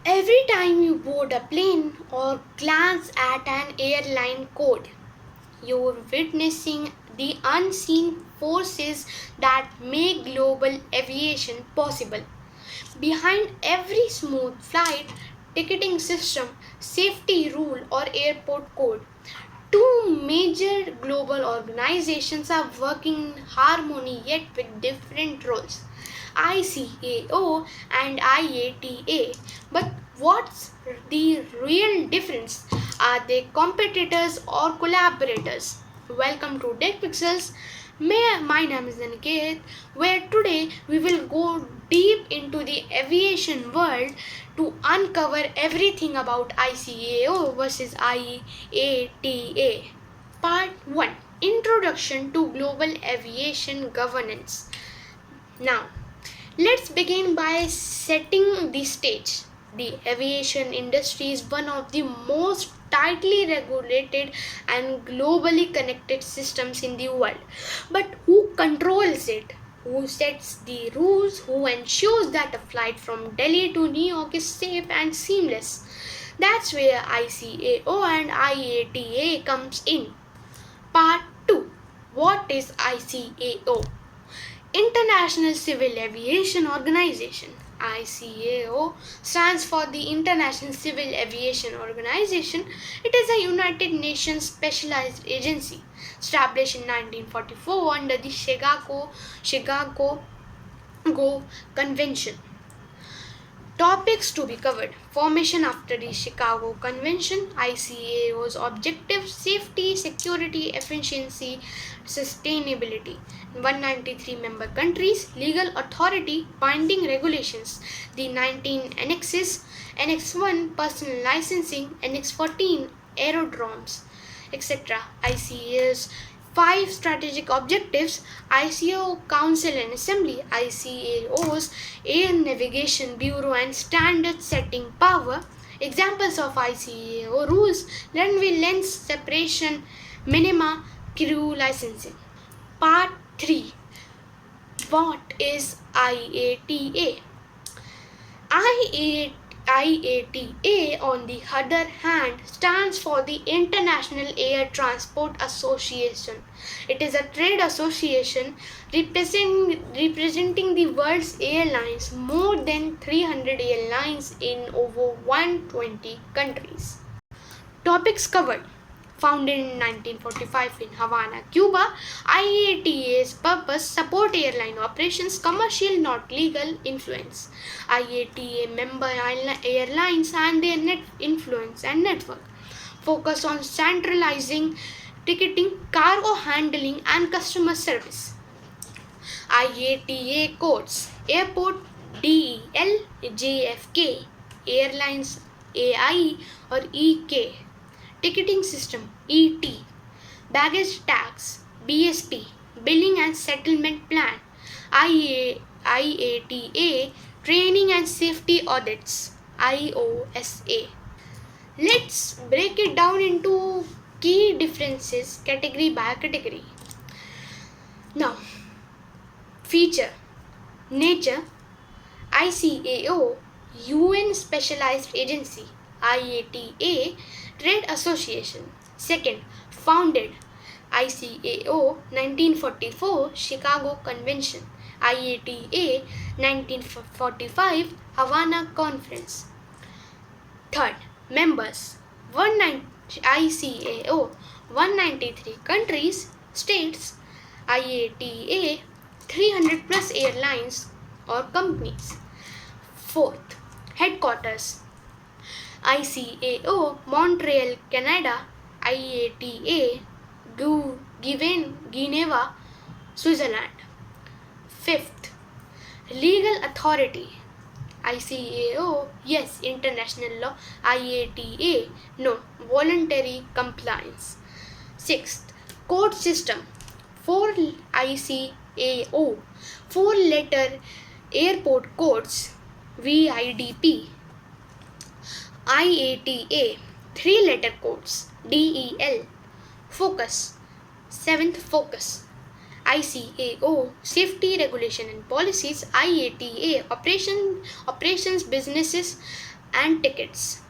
Every time you board a plane or glance at an airline code, you're witnessing the unseen forces that make global aviation possible. Behind every smooth flight, ticketing system, safety rule, or airport code, two major global organizations are working in harmony yet with different roles: ICAO and IATA. But what's the real difference? Are they competitors or collaborators? Welcome to Tech Pixels. My name is Aniket, where today we will go deep into the aviation world to uncover everything about ICAO versus IATA. Part 1: Introduction to Global Aviation Governance. Now, let's begin by setting the stage. The aviation industry is one of the most tightly regulated and globally connected systems in the world. But who controls it? Who sets the rules? Who ensures that a flight from Delhi to New York is safe and seamless? That's where ICAO and IATA comes in. Part 2: What is ICAO? International Civil Aviation Organization. ICAO stands for the International Civil Aviation Organization. It is a United Nations specialized agency established in 1944 under the Chicago Convention. Topics to be covered: formation after the Chicago Convention, ICAO's objectives: safety, security, efficiency, sustainability. 193 member countries, legal authority, binding regulations, the 19 annexes: Annex 1 personal licensing, Annex 14 aerodromes, etc. ICAO's 5 strategic objectives: ICAO Council and Assembly, ICAO's Air Navigation Bureau and standard setting power. Examples of ICAO rules: runway length separation, minima, crew licensing. Part 3: What is IATA? IATA, on the other hand, stands for the International Air Transport Association. It is a trade association representing the world's airlines, more than 300 airlines in over 120 countries. Topics covered: founded in 1945 in Havana, Cuba, IATA's purpose: support airline operations, commercial not legal, influence. IATA member airlines and their net influence and network. Focus on centralizing ticketing, cargo handling and customer service. IATA codes: airport DEL, JFK, airlines AI or EK. Ticketing system ET, baggage tax BSP, billing and settlement plan IATA, training and safety audits IOSA. Let's break it down into key differences category by category. Now, feature: nature: ICAO, UN specialized agency. IATA, trade association. Second, founded: ICAO 1944 Chicago Convention, IATA 1945 Havana Conference. Third, members: ICAO 193 countries, states, IATA 300 plus airlines or companies. Fourth, headquarters: ICAO Montreal, Canada, IATA Geneva, Switzerland. Fifth, legal authority: ICAO, yes, international law; IATA, no, voluntary compliance. Sixth, code system: for ICAO, 4-letter airport codes, VIDP. IATA, 3-letter codes, DEL. Focus: 7th, focus: ICAO, safety regulation and policies; IATA, operations businesses; and tickets.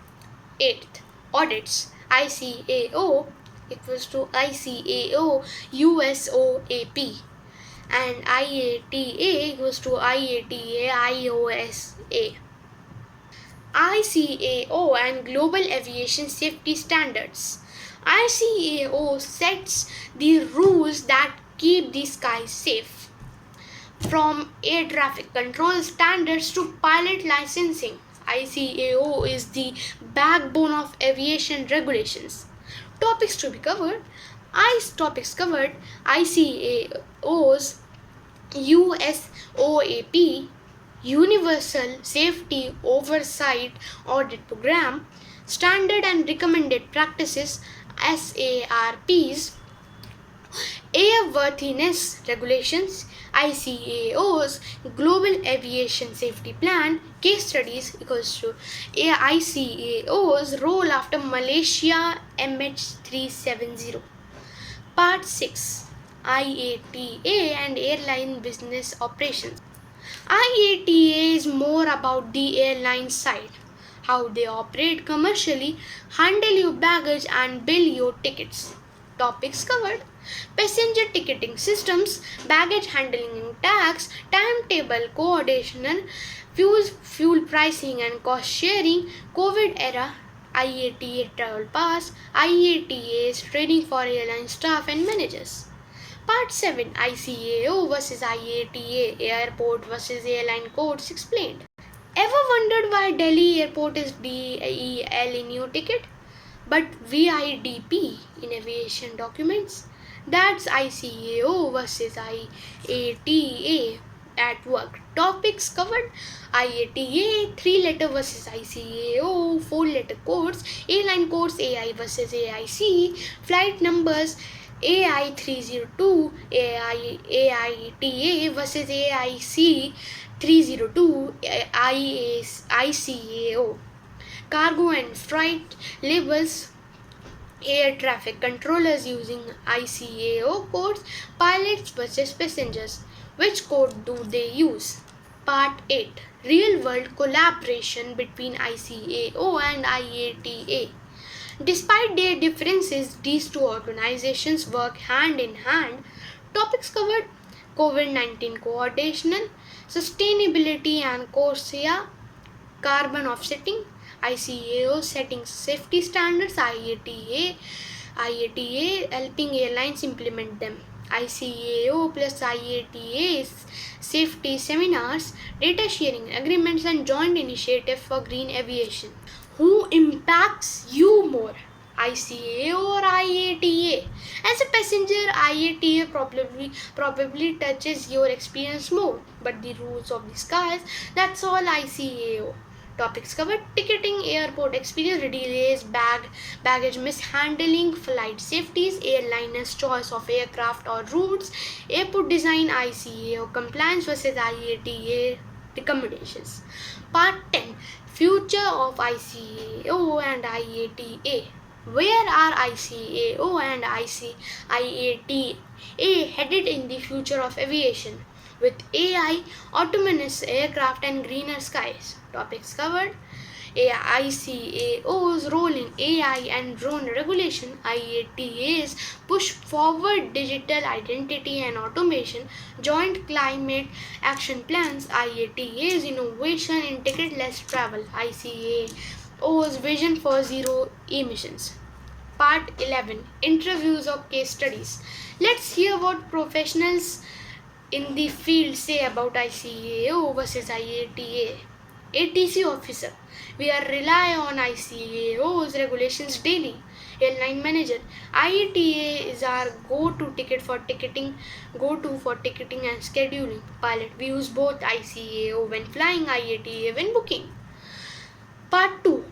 Eighth, audits. ICAO equals to ICAO USOAP and IATA equals to IATA IOSA. ICAO and Global Aviation Safety Standards. ICAO sets the rules that keep the skies safe. From air traffic control standards to pilot licensing, ICAO is the backbone of aviation regulations. Topics to be covered. Topics covered: ICAO's USOAP, Universal Safety Oversight Audit Program, Standard and Recommended Practices SARPs, Airworthiness Regulations, ICAO's Global Aviation Safety Plan, Case Studies equals to ICAO's role after Malaysia MH370. Part 6, IATA and Airline Business Operations. IATA is more about the airline side, how they operate commercially, handle your baggage and bill your tickets. Topics covered: passenger ticketing systems, baggage handling and tax, timetable coordination, fuel pricing and cost sharing, COVID era, IATA travel pass, IATA's training for airline staff and managers. Part 7, ICAO versus IATA, Airport versus Airline Codes explained. Ever wondered why Delhi Airport is DEL in your ticket, but VIDP in aviation documents? That's ICAO versus IATA at work. Topics covered: IATA 3-letter versus ICAO 4-letter codes, airline codes AI versus AIC, flight numbers AI 302, AITA versus AIC 302, ICAO. Cargo and freight labels, air traffic controllers using ICAO codes, pilots versus passengers. Which code do they use? Part 8, Real World Collaboration between ICAO and IATA. Despite their differences, these two organizations work hand in hand. Topics covered: COVID-19 coordination, sustainability and CORSIA, carbon offsetting, ICAO setting safety standards, IATA helping airlines implement them. ICAO plus IATA safety seminars, data sharing agreements and joint initiative for green aviation. Who impacts you more, ICAO or IATA? As a passenger, IATA probably touches your experience more, but the rules of the skies, that's all ICAO. Topics covered: ticketing, airport experience, delays, baggage mishandling, flight safeties, airliners' choice of aircraft or routes, airport design, ICAO compliance versus IATA recommendations. Part 10, Future of ICAO and IATA. Where are ICAO and IATA headed in the future of aviation? With AI, autonomous aircraft and greener skies. Topics covered: ICAO's role in AI and drone regulation, IATA's push forward digital identity and automation, joint climate action plans, IATA's innovation in ticketless travel, ICAO's vision for zero emissions. Part 11, Interviews of Case Studies. Let's hear what professionals in the field say about ICAO versus IATA. ATC officer: we are rely on ICAO's regulations daily. Airline manager: IATA is our go-to for ticketing and scheduling. Pilot: we use both ICAO when flying, IATA when booking. Part 2,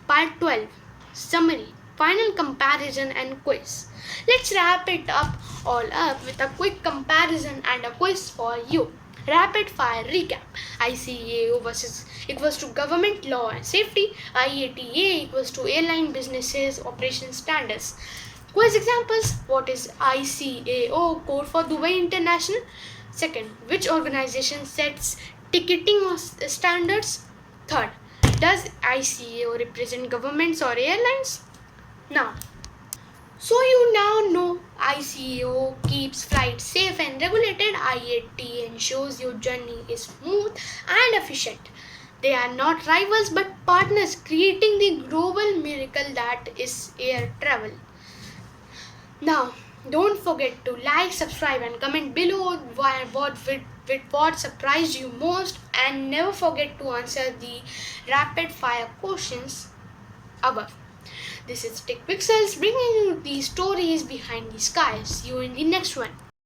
Part 12, Summary, Final Comparison and Quiz. Let's wrap it all up with a quick comparison and a quiz for you. Rapid fire recap: ICAO versus equals to government law and safety, IATA equals to airline businesses operation standards. Quiz examples: what is ICAO code for Dubai International? Second, which organization sets ticketing standards? Third, Does ICAO represent governments or airlines? Now, so you now know ICAO keeps flights safe and regulated. IATA ensures your journey is smooth and efficient. They are not rivals but partners, creating the global miracle that is air travel. Now, don't forget to like, subscribe, and comment below what surprised you most, and never forget to answer the rapid fire questions above. This is Tech Pixels bringing you the stories behind the skies. See you in the next one.